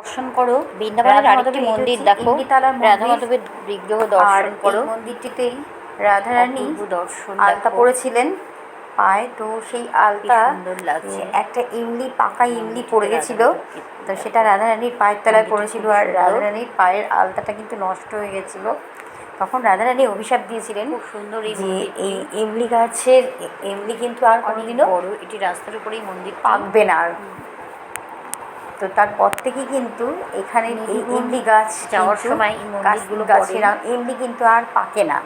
দর্শন করো। বৃন্দাবনের আরেকটি মন্দির দেখো, রাধা মাধবের বিগ্রহ দর্শন করো। মন্দিরটিতেই রাধারানী দর্শন আলতা পড়েছিলেন পায়ে, তো সেই আলতা সুন্দর লাগছে। একটা ইমলি, পাকা ইমলি পড়ে গেছিল, তো সেটা রাধারানীর পায়ের তলায় পড়েছিল, আর রাধারানীর পায়ের আলতাটা কিন্তু নষ্ট হয়ে গেছিল। তখন রাধারানী অভিশাপ দিয়েছিলেন খুব সুন্দর যে এই ইমলি গাছের ইমলি কিন্তু আর কোনোদিনও বড়, এটি রাস্তার উপরেই মন্দির পাকবে না। তো তারপর থেকে কিন্তু এখানে এই ইমলি গাছ যাওয়ার সময় গাছের ইমলি কিন্তু আর পাকে না।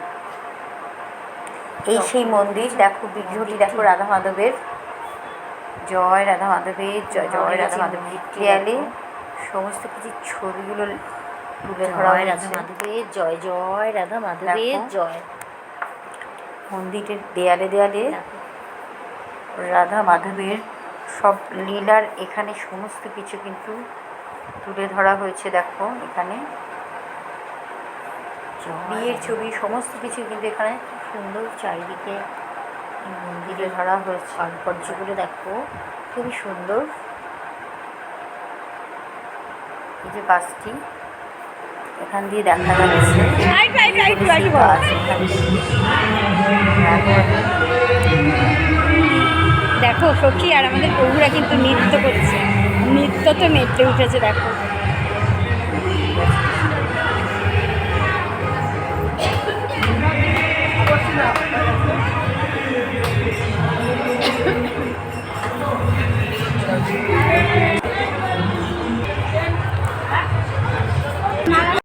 এই সেই মন্দির দেখো, বিগ্রহটি দেখো রাধা মাধবের। জয় রাধা মাধবের জয়, জয় রাধা মাধবের। দেয়ালে সমস্ত কিছু ছবিগুলো তুলে ধরা হয়েছে। রাধা মাধবের জয়, জয় রাধা মাধবের জয়। মন্দিরের দেয়ালে দেয়ালে রাধা মাধবের সব লীলার এখানে সমস্ত কিছু কিন্তু তুলে ধরা হয়েছে। দেখো এখানে বিয়ের ছবি, সমস্ত কিছু কিন্তু এখানে সুন্দর চারিদিকে মন্দিরে ধরা হয়েছে। কারুকার্যগুলো দেখো, খুবই সুন্দর। এই যে গাছটি এখান দিয়ে দেখা যাচ্ছে, দেখো সখী আর আমাদের বউরা কিন্তু নৃত্য করছে, নৃত্য তো মেতে উঠেছে দেখো।